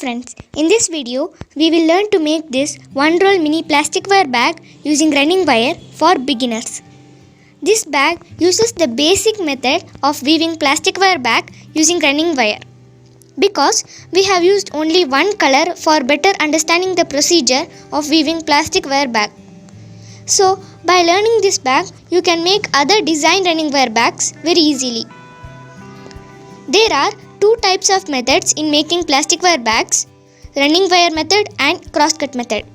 friends, in this video we will learn to make this one roll mini plastic wire bag using running wire for beginners. This bag uses the basic method of weaving plastic wire bag using running wire. Because we have used only one color for better understanding the procedure of weaving plastic wire bag. So by learning this bag you can make other design running wire bags very easily. There are two types of methods in making plastic wire bags, running wire method and cross-cut method.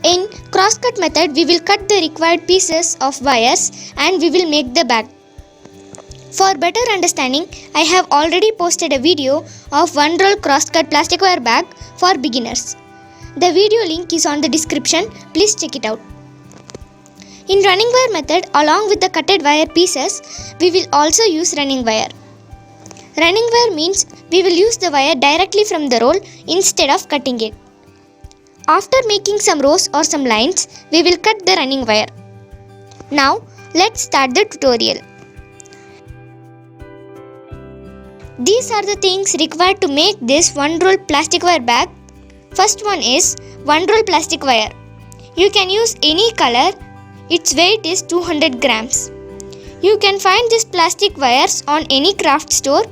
In cross-cut method, we will cut the required pieces of wires and we will make the bag. For better understanding, I have already posted a video of one roll cross-cut plastic wire bag for beginners. The video link is on the description, please check it out. In running wire method, along with the cutted wire pieces, we will also use running wire. Running wire means we will use the wire directly from the roll instead of cutting it. After making some rows or some lines, we will cut the running wire. Now, let's start the tutorial. These are the things required to make this one roll plastic wire bag. First one is one roll plastic wire. You can use any color. Its weight is 200 grams. You can find these plastic wires on any craft store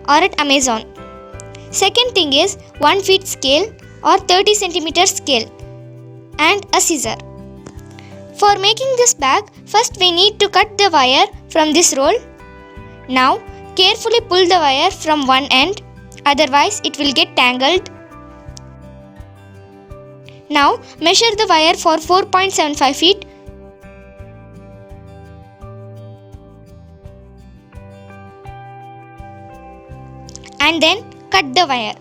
or at Amazon. Second thing is 1 feet scale or 30 centimeter scale and a scissor. For making this bag, first we need to cut the wire from this roll. Now carefully pull the wire from one end, otherwise it will get tangled. Now measure the wire for 4.75 feet. And then cut the wire.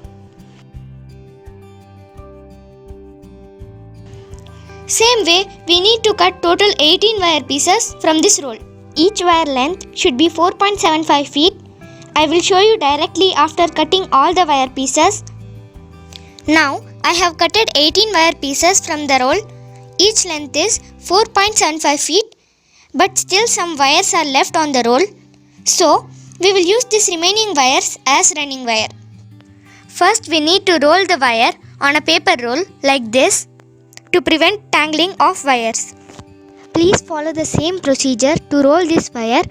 Same way, we need to cut total 18 wire pieces from this roll. Each wire length should be 4.75 feet. I will show you directly after cutting all the wire pieces. Now, I have cutted 18 wire pieces from the roll. Each length is 4.75 feet, but still some wires are left on the roll. So, we will use these remaining wires as running wire. First we need to roll the wire on a paper roll like this to prevent tangling of wires. Please follow the same procedure to roll this wire.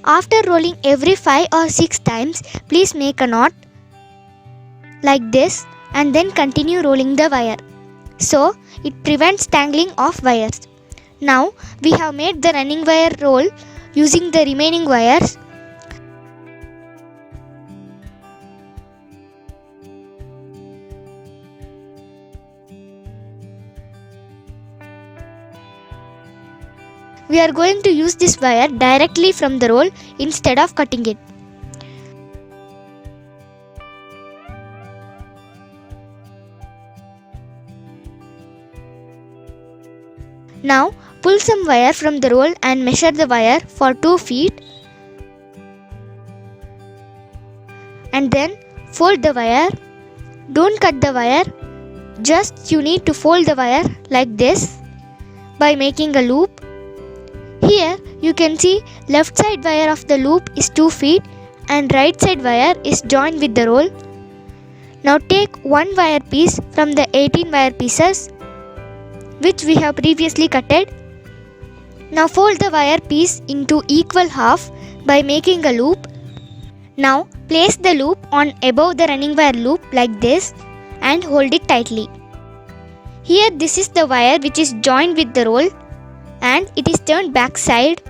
After rolling every 5 or 6 times, please make a knot like this and then continue rolling the wire. So it prevents tangling of wires. Now we have made the running wire roll using the remaining wires. We are going to use this wire directly from the roll instead of cutting it. Now pull some wire from the roll and measure the wire for 2 feet. And then fold the wire. Don't cut the wire. Just you need to fold the wire like this by making a loop. Here you can see left side wire of the loop is 2 feet and right side wire is joined with the roll. Now take one wire piece from the 18 wire pieces which we have previously cutted. Now fold the wire piece into equal half by making a loop. Now place the loop on above the running wire loop like this and hold it tightly. Here this is the wire which is joined with the roll and it is turned back side.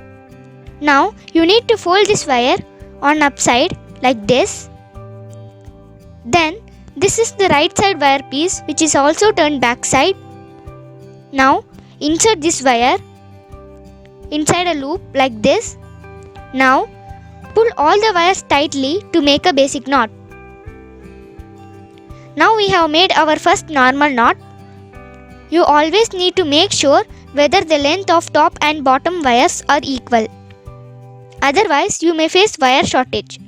Now you need to fold this wire on upside like this. Then this is the right side wire piece which is also turned back side. Now insert this wire inside a loop like this. Now pull all the wires tightly to make a basic knot. Now we have made our first normal knot. You always need to make sure whether the length of top and bottom wires are equal. Otherwise, you may face wire shortage.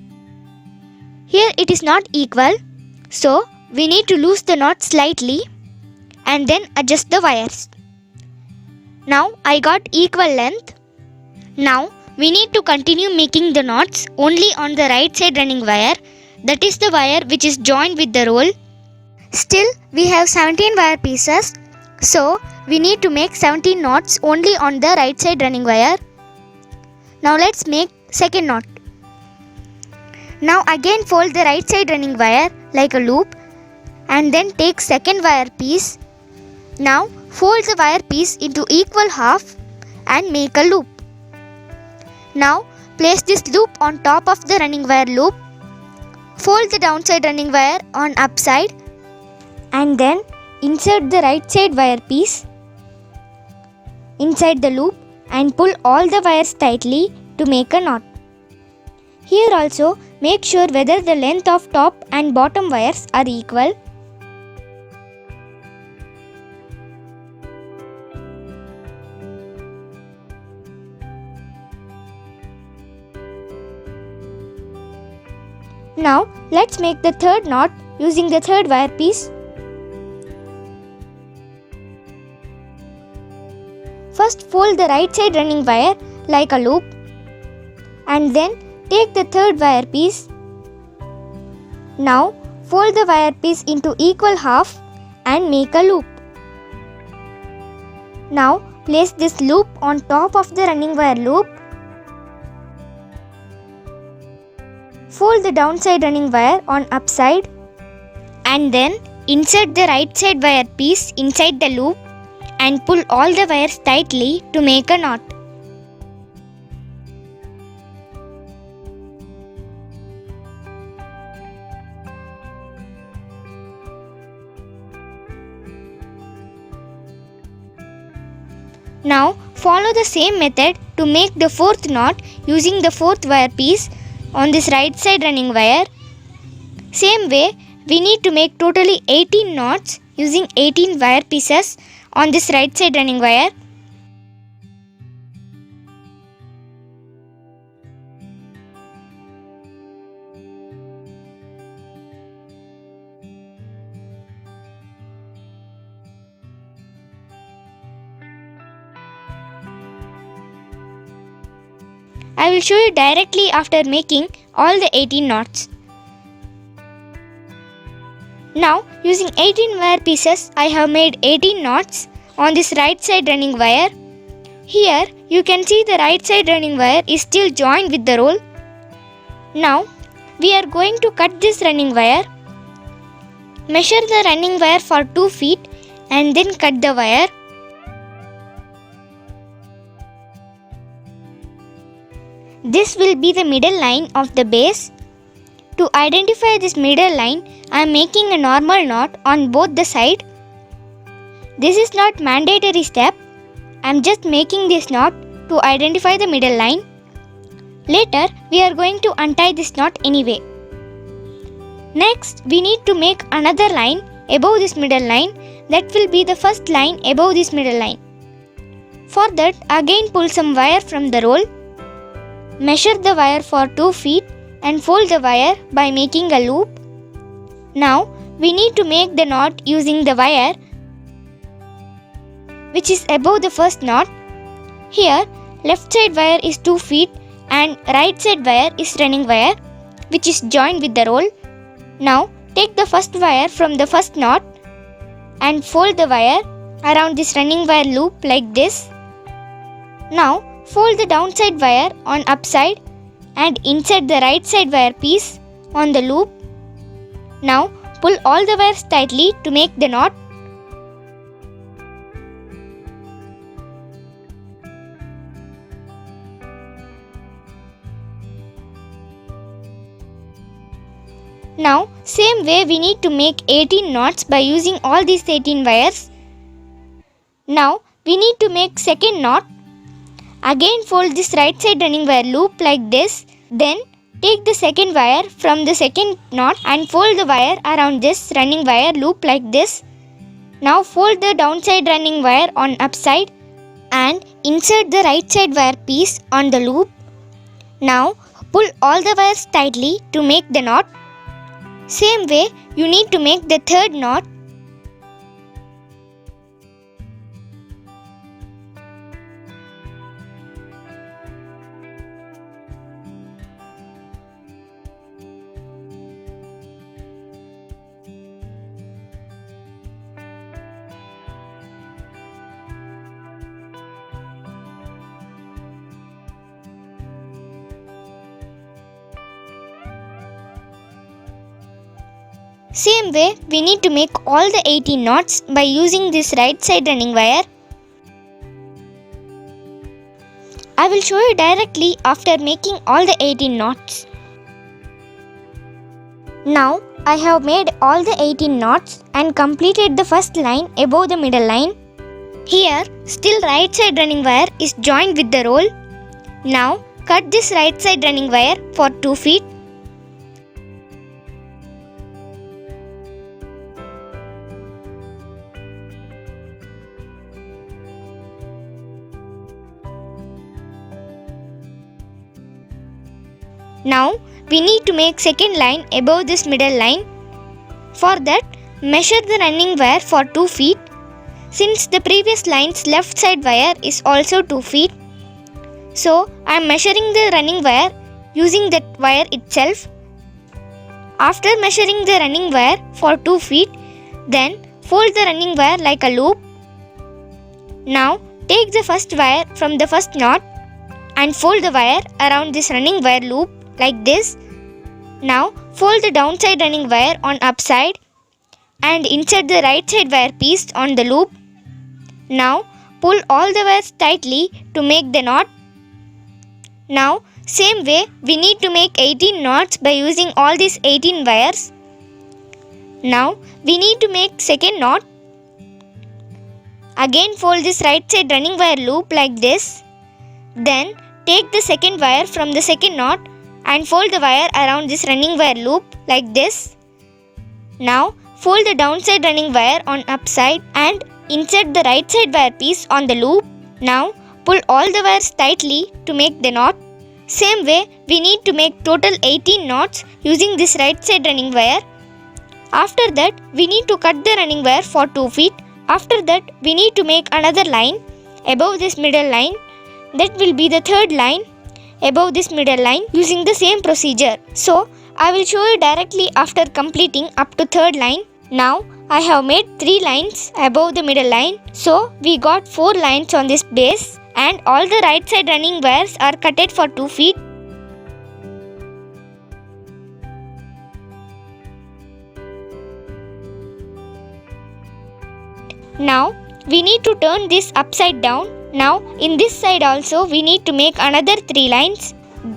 Here it is not equal, so we need to loose the knot slightly and then adjust the wires. Now I got equal length. Now we need to continue making the knots only on the right side running wire, that is the wire which is joined with the roll. Still, we have 17 wire pieces, so we need to make 17 knots only on the right side running wire. Now let's make second knot. Now again fold the right side running wire like a loop and then take second wire piece. Now fold the wire piece into equal half and make a loop. Now place this loop on top of the running wire loop. Fold the downside running wire on upside and then insert the right side wire piece inside the loop and pull all the wires tightly to make a knot. Here also make sure whether the length of top and bottom wires are equal. Now let's make the third knot using the third wire piece. First fold the right side running wire like a loop and then take the third wire piece. Now fold the wire piece into equal half and make a loop. Now place this loop on top of the running wire loop. Fold the downside running wire on upside and then insert the right side wire piece inside the loop and pull all the wires tightly to make a knot. Now follow the same method to make the fourth knot using the fourth wire piece on this right side running wire. Same way, we need to make totally 18 knots using 18 wire pieces on this right side running wire. I will show you directly after making all the 18 knots. Now using 18 wire pieces, I have made 18 knots on this right side running wire. Here you can see the right side running wire is still joined with the roll. Now we are going to cut this running wire. Measure the running wire for 2 feet and then cut the wire. This will be the middle line of the base. To identify this middle line, I am making a normal knot on both the sides. This is not mandatory step. I am just making this knot to identify the middle line. Later, we are going to untie this knot anyway. Next, we need to make another line above this middle line. That will be the first line above this middle line. For that, again pull some wire from the roll. Measure the wire for 2 feet and fold the wire by making a loop. Now we need to make the knot using the wire which is above the first knot. Here left side wire is 2 feet and right side wire is running wire which is joined with the roll. Now take the first wire from the first knot and fold the wire around this running wire loop like this. Now fold the downside wire on upside and insert the right side wire piece on the loop. Now pull all the wires tightly to make the knot. Now same way we need to make 18 knots by using all these 18 wires. Now we need to make second knot. Again fold this right side running wire loop like this. Then take the second wire from the second knot and fold the wire around this running wire loop like this. Now fold the downside running wire on upside and insert the right side wire piece on the loop. Now pull all the wires tightly to make the knot. Same way you need to make the third knot. Same way, we need to make all the 18 knots by using this right side running wire. I will show you directly after making all the 18 knots. Now, I have made all the 18 knots and completed the first line above the middle line. Here, still right side running wire is joined with the roll. Now, cut this right side running wire for 2 feet. Now, we need to make second line above this middle line. For that, measure the running wire for 2 feet. Since the previous line's left side wire is also 2 feet, so I am measuring the running wire using that wire itself. After measuring the running wire for 2 feet, then fold the running wire like a loop. Now, take the first wire from the first knot and fold the wire around this running wire loop like this. Now, fold the downside running wire on upside and insert the right side wire piece on the loop. Now, pull all the wires tightly to make the knot. Now, same way, we need to make 18 knots by using all these 18 wires. Now, we need to make second knot. Again, fold this right side running wire loop like this. Then, take the second wire from the second knot and fold the wire around this running wire loop like this. Now, fold the downside running wire on upside and insert the right side wire piece on the loop. Now, pull all the wires tightly to make the knot. Same way, we need to make total 18 knots using this right side running wire. After that, we need to cut the running wire for 2 feet. After that, we need to make another line above this middle line. That will be the third line above this middle line using the same procedure. So, I will show you directly after completing up to third line. Now, I have made 3 lines above the middle line. So, we got 4 lines on this base and all the right side running wires are cutted for 2 feet. Now, we need to turn this upside down. Now, in this side also, we need to make another 3 lines.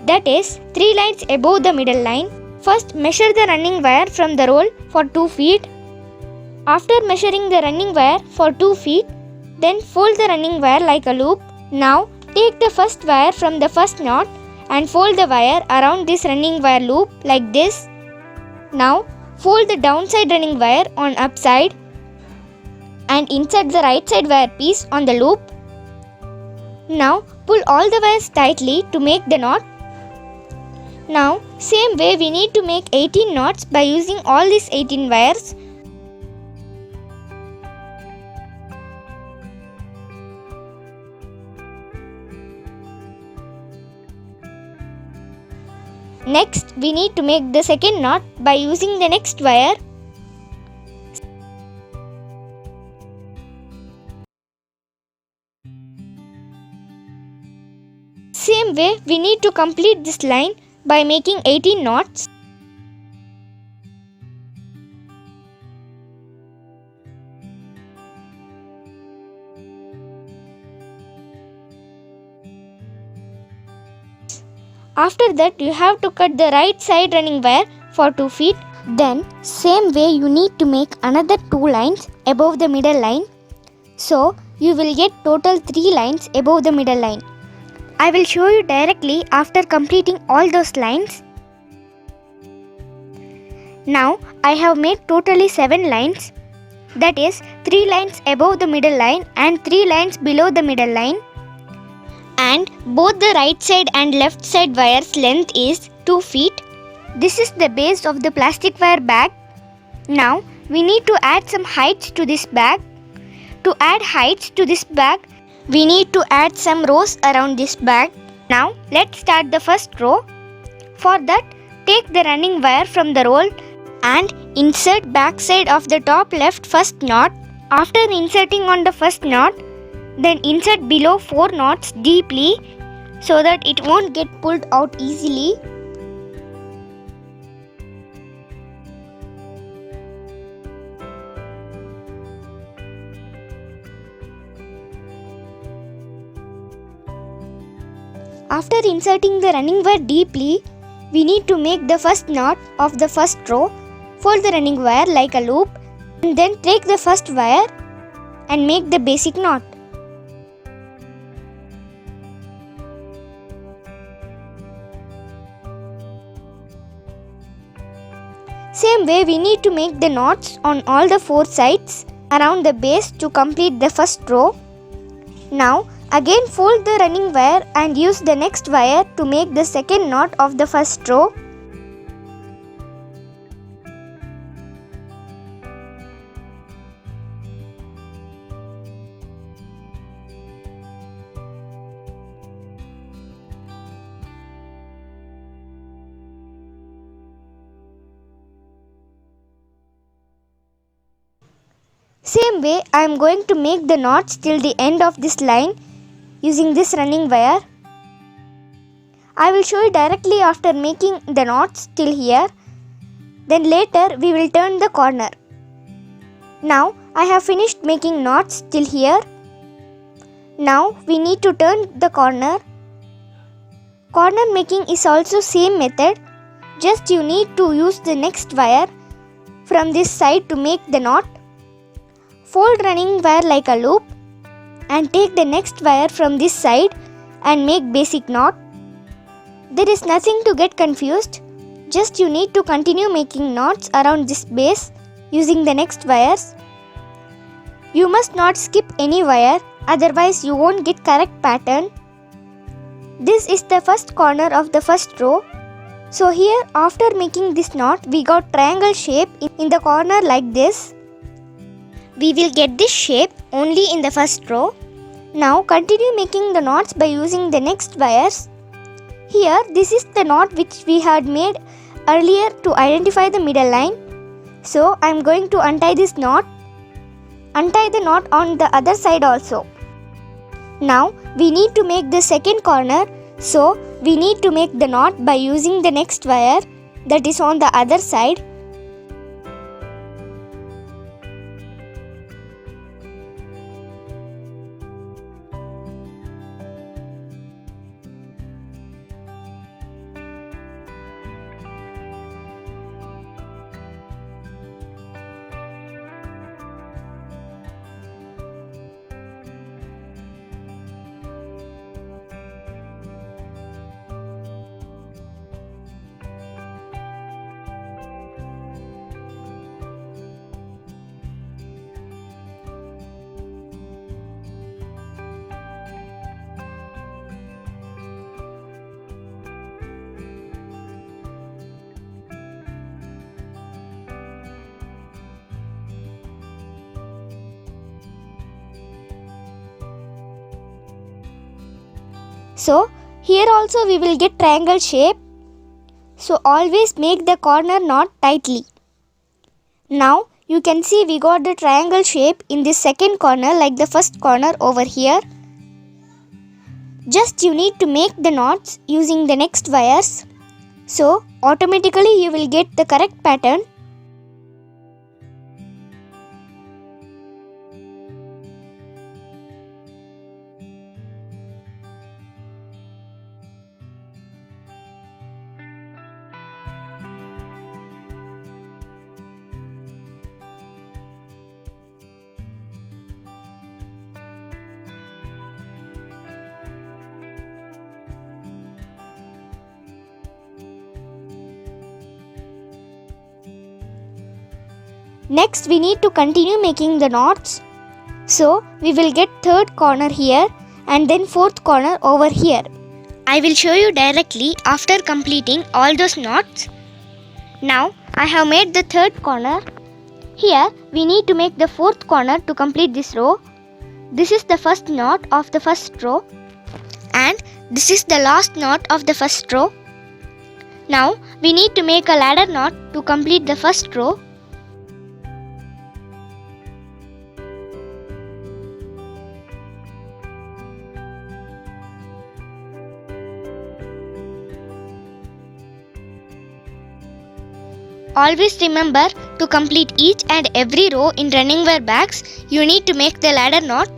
That is, 3 lines above the middle line. First, measure the running wire from the roll for 2 feet. After measuring the running wire for 2 feet, then fold the running wire like a loop. Now, take the first wire from the first knot and fold the wire around this running wire loop like this. Now, fold the downside running wire on upside and insert the right side wire piece on the loop. Now, pull all the wires tightly to make the knot. Now, same way we need to make 18 knots by using all these 18 wires. Next, we need to make the second knot by using the next wire. Same way, we need to complete this line by making 18 knots. After that, you have to cut the right side running wire for 2 feet. Then, same way you need to make another 2 lines above the middle line. So, you will get total 3 lines above the middle line. I will show you directly after completing all those lines. Now, I have made totally 7 lines. That is, 3 lines above the middle line and 3 lines below the middle line. And both the right side and left side wires length is 2 feet. This is the base of the plastic wire bag. Now we need to add some heights to this bag. To add heights to this bag, we need to add some rows around this bag. Now let's start the first row. For that, take the running wire from the roll and insert back side of the top left first knot. After inserting on the first knot, then insert below 4 knots deeply so that it won't get pulled out easily. After inserting the running wire deeply, we need to make the first knot of the first row. Fold the running wire like a loop and then take the first wire and make the basic knot. Same way we need to make the knots on all the 4 sides around the base to complete the first row. Now again fold the running wire and use the next wire to make the second knot of the first row. Same way I am going to make the knots till the end of this line using this running wire. I will show you directly after making the knots till here. Then later we will turn the corner. Now I have finished making knots till here. Now we need to turn the corner. Corner making is also same method. Just you need to use the next wire from this side to make the knot. Fold running wire like a loop and take the next wire from this side and make basic knot. There is nothing to get confused. Just you need to continue making knots around this base using the next wires. You must not skip any wire, otherwise you won't get correct pattern. This is the first corner of the first row. So here after making this knot we got triangle shape in the corner like this. We will get this shape only in the first row. Now continue making the knots by using the next wires. Here this is the knot which we had made earlier to identify the middle line. So I am going to untie this knot. Untie the knot on the other side also. Now we need to make the second corner. So we need to make the knot by using the next wire that is on the other side. So here also we will get triangle shape. So always make the corner knot tightly. Now you can see we got the triangle shape in this second corner like the first corner over here. Just you need to make the knots using the next wires. So automatically you will get the correct pattern. Next we need to continue making the knots. So we will get third corner here and then fourth corner over here. I will show you directly after completing all those knots. Now I have made the third corner. Here we need to make the fourth corner to complete this row. This is the first knot of the first row and this is the last knot of the first row. Now we need to make a ladder knot to complete the first row. Always remember to complete each and every row in running wire bags, you need to make the ladder knot.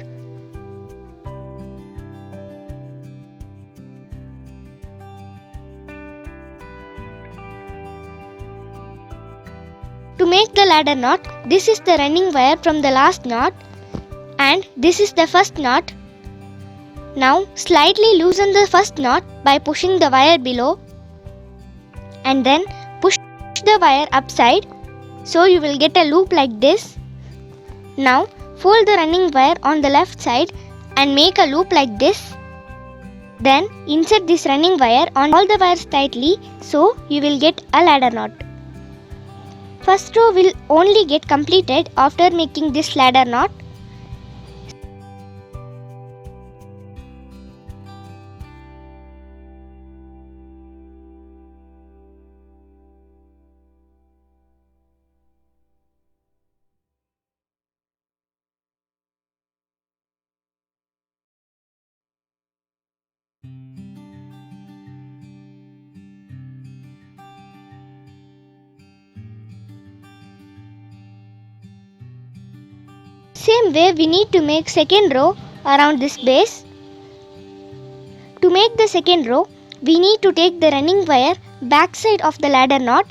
make the ladder knot, this is the running wire from the last knot and this is the first knot. Now slightly loosen the first knot by pushing the wire below and then push the wire upside, so you will get a loop like this. Now fold the running wire on the left side and make a loop like this. Then insert this running wire on all the wires tightly, so you will get a ladder knot. First row will only get completed after making this ladder knot. Same way we need to make second row around this base. To make the second row, we need to take the running wire backside of the ladder knot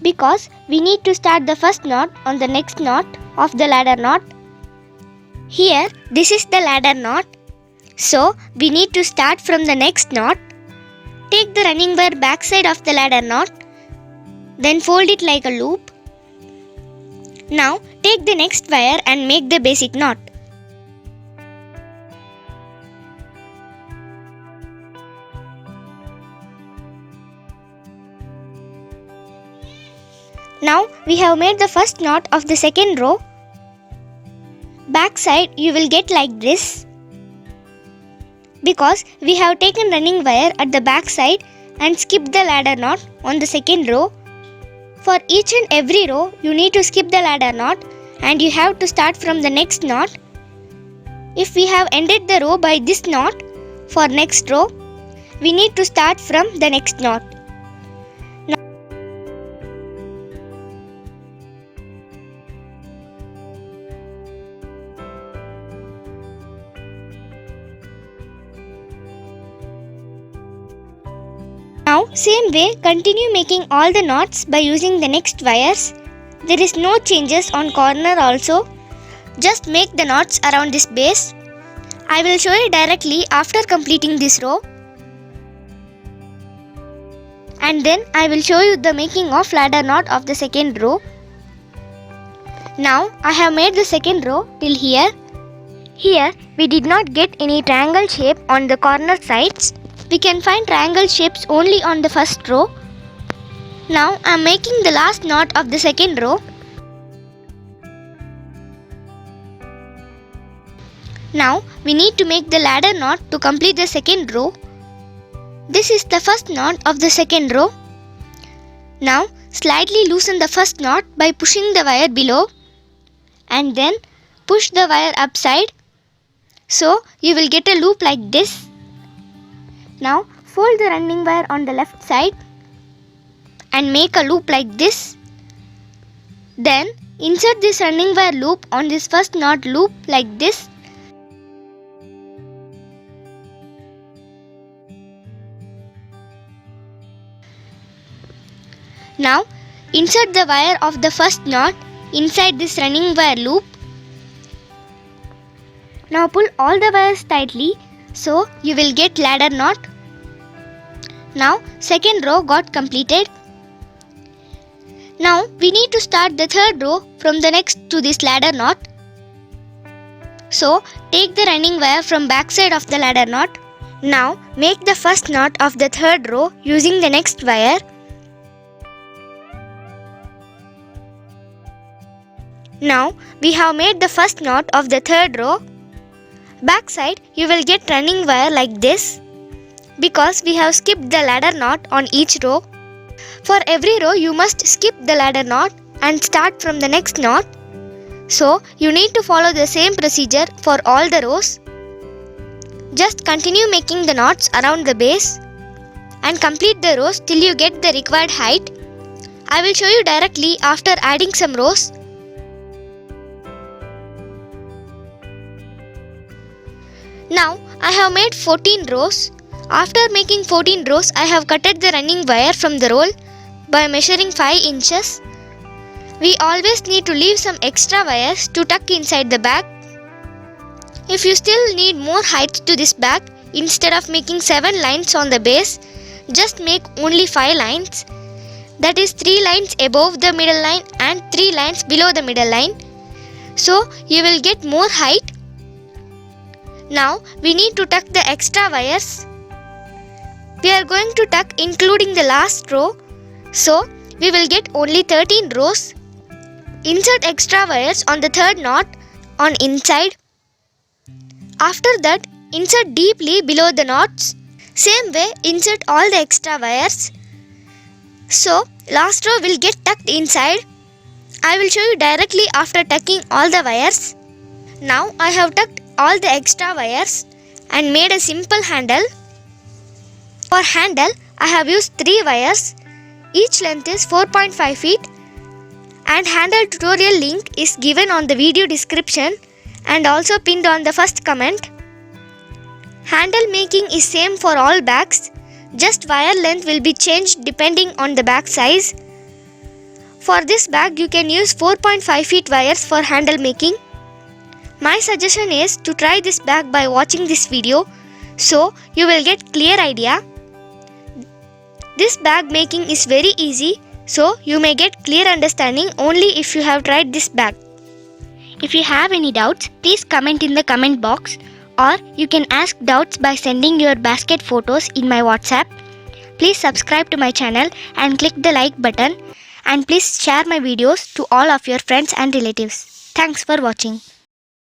because we need to start the first knot on the next knot of the ladder knot. Here this is the ladder knot, so we need to start from the next knot. Take the running wire backside of the ladder knot, then fold it like a loop. Now take the next wire and make the basic knot. Now we have made the first knot of the second row. Back side you will get like this because we have taken running wire at the back side and skipped the ladder knot on the second row. For each and every row, you need to skip the ladder knot and you have to start from the next knot. If we have ended the row by this knot, for next row, we need to start from the next knot. Now same way continue making all the knots by using the next wires. There is no changes on corner also. Just make the knots around this base. I will show you directly after completing this row. And then I will show you the making of ladder knot of the second row. Now I have made the second row till here. Here we did not get any triangle shape on the corner sides. We can find triangle shapes only on the first row. Now I am making the last knot of the second row. Now we need to make the ladder knot to complete the second row. This is the first knot of the second row. Now slightly loosen the first knot by pushing the wire below and then push the wire upside. So you will get a loop like this. Now fold the running wire on the left side and make a loop like this. Then insert this running wire loop on this first knot loop like this. Now insert the wire of the first knot inside this running wire loop. Now pull all the wires tightly, so you will get ladder knot. Now second row got completed. Now we need to start the third row from the next to this ladder knot. So take the running wire from back side of the ladder knot. Now make the first knot of the third row using the next wire. Now we have made the first knot of the third row. Back side you will get running wire like this because we have skipped the ladder knot on each row. For every row you must skip the ladder knot and start from the next knot. So you need to follow the same procedure for all the rows. Just continue making the knots around the base and complete the rows till you get the required height. I will show you directly after adding some rows. Now I have made 14 rows. After making 14 rows, I have cutted the running wire from the roll by measuring 5 inches. We always need to leave some extra wires to tuck inside the bag. If you still need more height to this bag, instead of making 7 lines on the base, just make only 5 lines. That is 3 lines above the middle line and 3 lines below the middle line. So you will get more height. Now we need to tuck the extra wires. We are going to tuck including the last row. So we will get only 13 rows. Insert extra wires on the third knot on inside. After that, insert deeply below the knots. Same way, insert all the extra wires. So last row will get tucked inside. I will show you directly after tucking all the wires. Now I have tucked all the extra wires and made a simple handle. For handle, I have used 3 wires. Each length is 4.5 feet. And handle tutorial link is given on the video description and also pinned on the first comment. Handle making is same for all bags. Just wire length will be changed depending on the bag size. For this bag, you can use 4.5 feet wires for handle making. My suggestion is to try this bag by watching this video, so you will get clear idea. This bag making is very easy, so you may get clear understanding only if you have tried this bag. If you have any doubts, please comment in the comment box, or you can ask doubts by sending your basket photos in my WhatsApp. Please subscribe to my channel and click the like button, and please share my videos to all of your friends and relatives. Thanks for watching.